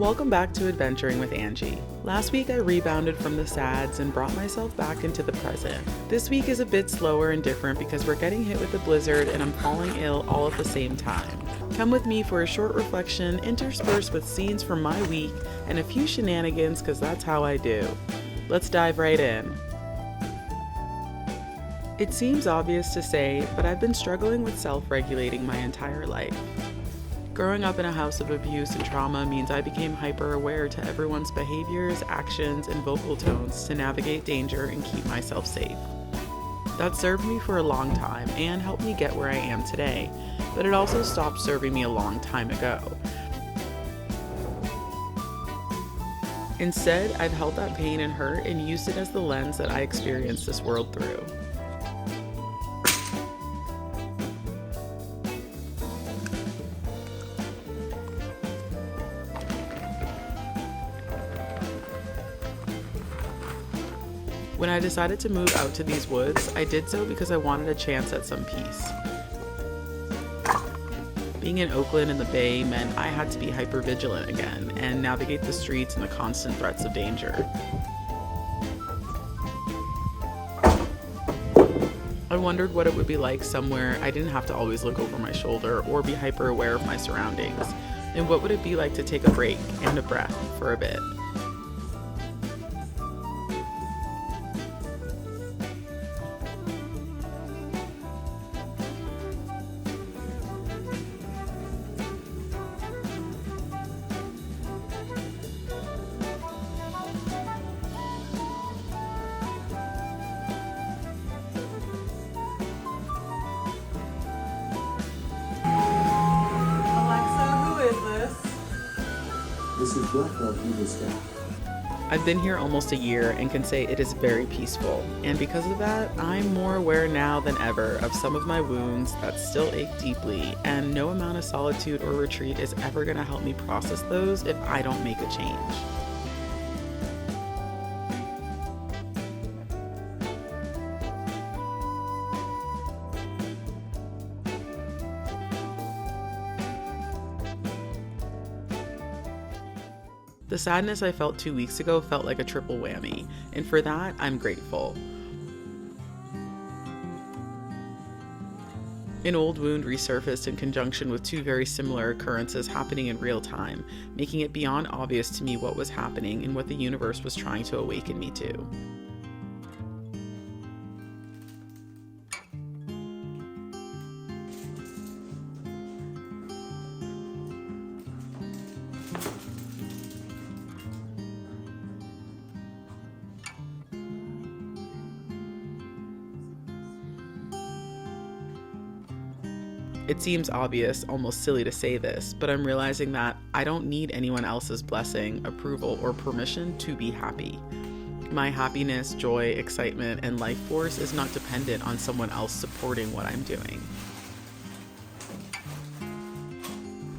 Welcome back to Adventuring with Angie. Last week I rebounded from the sads and brought myself back into the present. This week is a bit slower and different because we're getting hit with a blizzard and I'm falling ill all at the same time. Come with me for a short reflection interspersed with scenes from my week and a few shenanigans because that's how I do. Let's dive right in. It seems obvious to say, but I've been struggling with self-regulating my entire life. Growing up in a house of abuse and trauma means I became hyper-aware to everyone's behaviors, actions, and vocal tones to navigate danger and keep myself safe. That served me for a long time and helped me get where I am today, but it also stopped serving me a long time ago. Instead, I've held that pain and hurt and used it as the lens that I experience this world through. When I decided to move out to these woods, I did so because I wanted a chance at some peace. Being in Oakland and the Bay meant I had to be hyper-vigilant again and navigate the streets and the constant threats of danger. I wondered what it would be like somewhere I didn't have to always look over my shoulder or be hyper-aware of my surroundings, and what would it be like to take a break and a breath for a bit. This is Blackwell Eagle Scout. I've been here almost a year and can say it is very peaceful, and because of that, I'm more aware now than ever of some of my wounds that still ache deeply, and no amount of solitude or retreat is ever going to help me process those if I don't make a change. The sadness I felt 2 weeks ago felt like a triple whammy, and for that, I'm grateful. An old wound resurfaced in conjunction with two very similar occurrences happening in real time, making it beyond obvious to me what was happening and what the universe was trying to awaken me to. It seems obvious, almost silly to say this, but I'm realizing that I don't need anyone else's blessing, approval, or permission to be happy. My happiness, joy, excitement, and life force is not dependent on someone else supporting what I'm doing.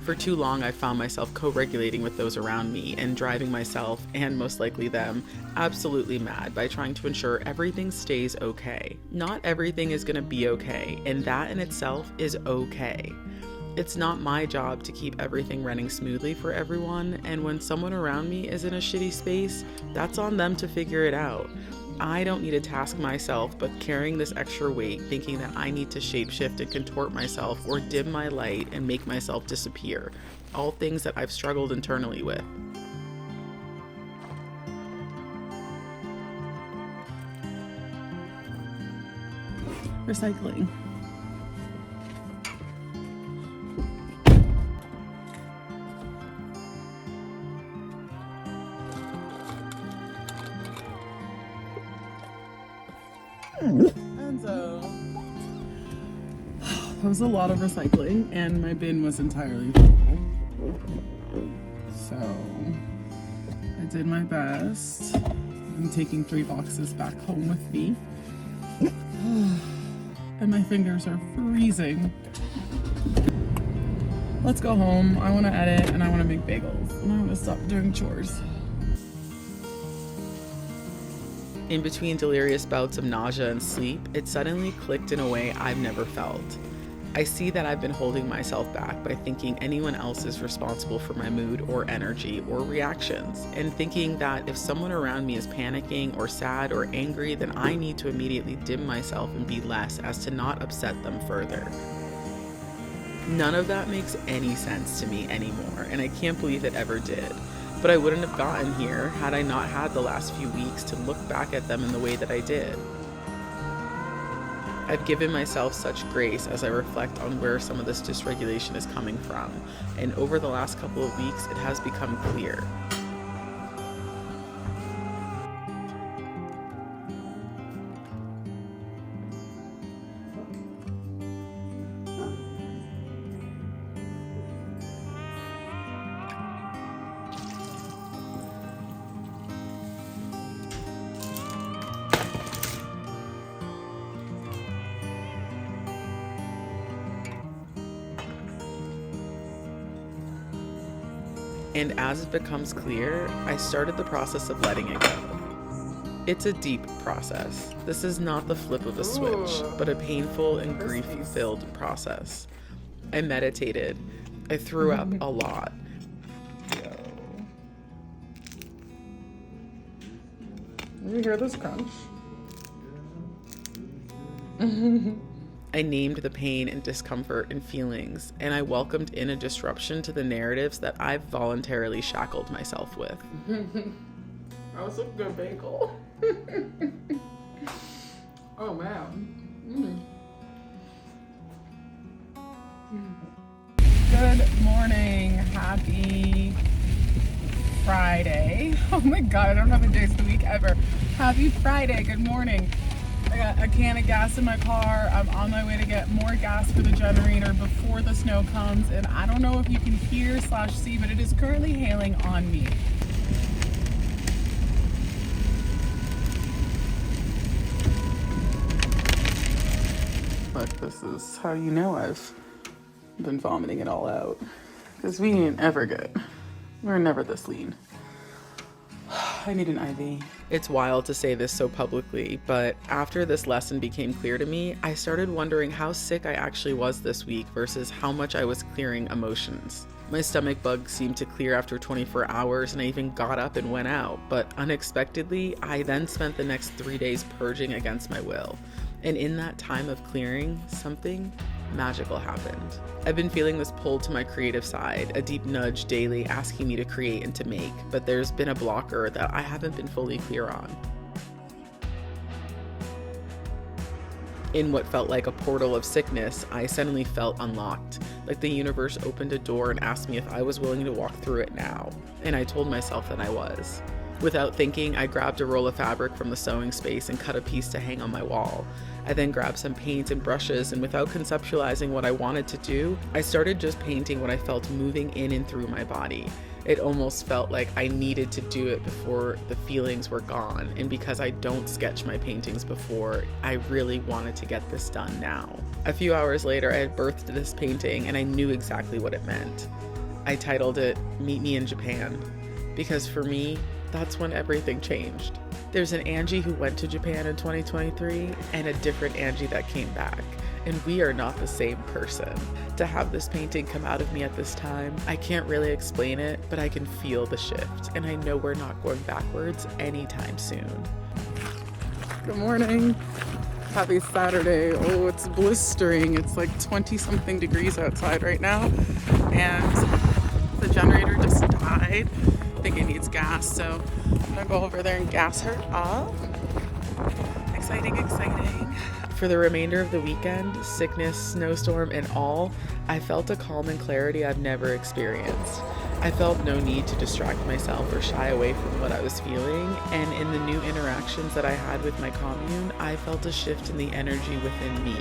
For too long, I found myself co-regulating with those around me and driving myself, and most likely them, absolutely mad by trying to ensure everything stays okay. Not everything is gonna be okay, and that in itself is okay. It's not my job to keep everything running smoothly for everyone, and when someone around me is in a shitty space, that's on them to figure it out. I don't need to task myself, but carrying this extra weight, thinking that I need to shapeshift and contort myself or dim my light and make myself disappear. All things that I've struggled internally with. Recycling. And so that was a lot of recycling, and my bin was entirely full. So I did my best. I'm taking 3 boxes back home with me. And my fingers are freezing. Let's go home. I want to edit and I want to make bagels and I want to stop doing chores. In between delirious bouts of nausea and sleep, it suddenly clicked in a way I've never felt. I see that I've been holding myself back by thinking anyone else is responsible for my mood or energy or reactions, and thinking that if someone around me is panicking or sad or angry, then I need to immediately dim myself and be less as to not upset them further. None of that makes any sense to me anymore, and I can't believe it ever did. But I wouldn't have gotten here had I not had the last few weeks to look back at them in the way that I did. I've given myself such grace as I reflect on where some of this dysregulation is coming from, and over the last couple of weeks, it has become clear. And as it becomes clear, I started the process of letting it go. It's a deep process. This is not the flip of a switch, but a painful and grief-filled process. I meditated. I threw up a lot. You hear this crunch? I named the pain and discomfort and feelings, and I welcomed in a disruption to the narratives that I've voluntarily shackled myself with. That was a good bagel. Oh man. Good morning. Happy Friday. Oh my god, I don't have a days of the week ever. Happy Friday. Good morning. I got a can of gas in my car. I'm on my way to get more gas for the generator before the snow comes, and I don't know if you can hear/see, but it is currently hailing on me. Look, this is how you know I've been vomiting it all out, because we ain't ever good. We're never this lean. I need an IV. It's wild to say this so publicly, but after this lesson became clear to me, I started wondering how sick I actually was this week versus how much I was clearing emotions. My stomach bug seemed to clear after 24 hours, and I even got up and went out, but unexpectedly, I then spent the next 3 days purging against my will. And in that time of clearing, something magical happened. I've been feeling this pull to my creative side, a deep nudge daily asking me to create and to make, but there's been a blocker that I haven't been fully clear on. In what felt like a portal of sickness, I suddenly felt unlocked, like the universe opened a door and asked me if I was willing to walk through it now, and I told myself that I was. Without thinking, I grabbed a roll of fabric from the sewing space and cut a piece to hang on my wall. I then grabbed some paint and brushes, and without conceptualizing what I wanted to do, I started just painting what I felt moving in and through my body. It almost felt like I needed to do it before the feelings were gone, and because I don't sketch my paintings before, I really wanted to get this done now. A few hours later, I had birthed this painting, and I knew exactly what it meant. I titled it, "Meet Me in Japan," because for me, that's when everything changed. There's an Angie who went to Japan in 2023 and a different Angie that came back, and we are not the same person. To have this painting come out of me at this time, I can't really explain it, but I can feel the shift, and I know we're not going backwards anytime soon. Good morning. Happy Saturday. Oh, it's blistering. It's like 20 something degrees outside right now, and the generator just died. I think it needs gas, so I'm gonna go over there and gas her up. Exciting, exciting. For the remainder of the weekend, sickness, snowstorm, and all, I felt a calm and clarity I've never experienced. I felt no need to distract myself or shy away from what I was feeling, and in the new interactions that I had with my commune, I felt a shift in the energy within me,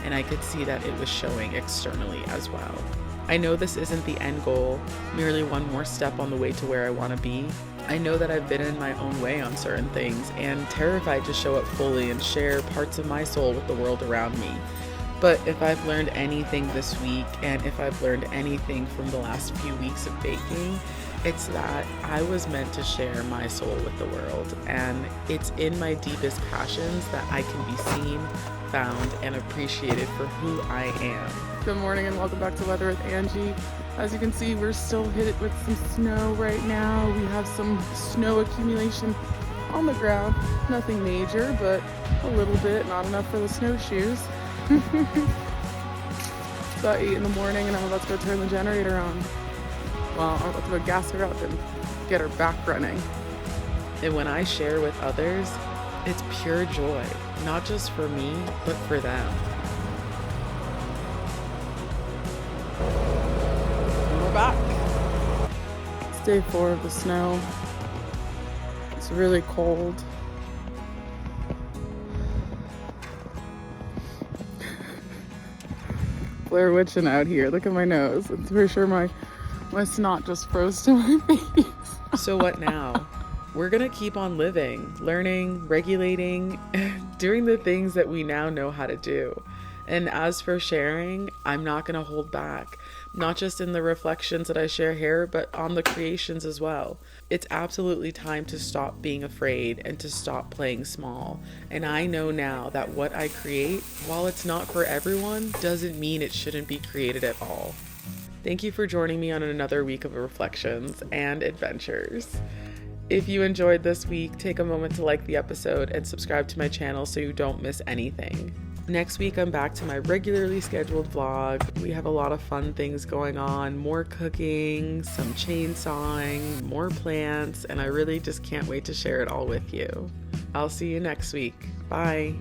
and I could see that it was showing externally as well. I know this isn't the end goal, merely one more step on the way to where I want to be. I know that I've been in my own way on certain things and terrified to show up fully and share parts of my soul with the world around me. But if I've learned anything this week, and if I've learned anything from the last few weeks of baking, it's that I was meant to share my soul with the world, and it's in my deepest passions that I can be seen, found, and appreciated for who I am. Good morning and welcome back to Weather with Angie. As you can see, we're still hit with some snow right now. We have some snow accumulation on the ground. Nothing major, but a little bit, not enough for the snowshoes. It's about 8 in the morning and I'm about to go turn the generator on. Well, I'm about to go gas her up and get her back running. And when I share with others, it's pure joy, not just for me, but for them. And we're back. It's day 4 of the snow. It's really cold. Blair Witching out here. Look at my nose. I'm pretty sure my snot just froze to my face. So what now? We're gonna keep on living, learning, regulating, doing the things that we now know how to do. And as for sharing, I'm not gonna hold back, not just in the reflections that I share here, but on the creations as well. It's absolutely time to stop being afraid and to stop playing small. And I know now that what I create, while it's not for everyone, doesn't mean it shouldn't be created at all. Thank you for joining me on another week of reflections and adventures. If you enjoyed this week, take a moment to like the episode and subscribe to my channel so you don't miss anything. Next week, I'm back to my regularly scheduled vlog. We have a lot of fun things going on, more cooking, some chainsawing, more plants, and I really just can't wait to share it all with you. I'll see you next week. Bye.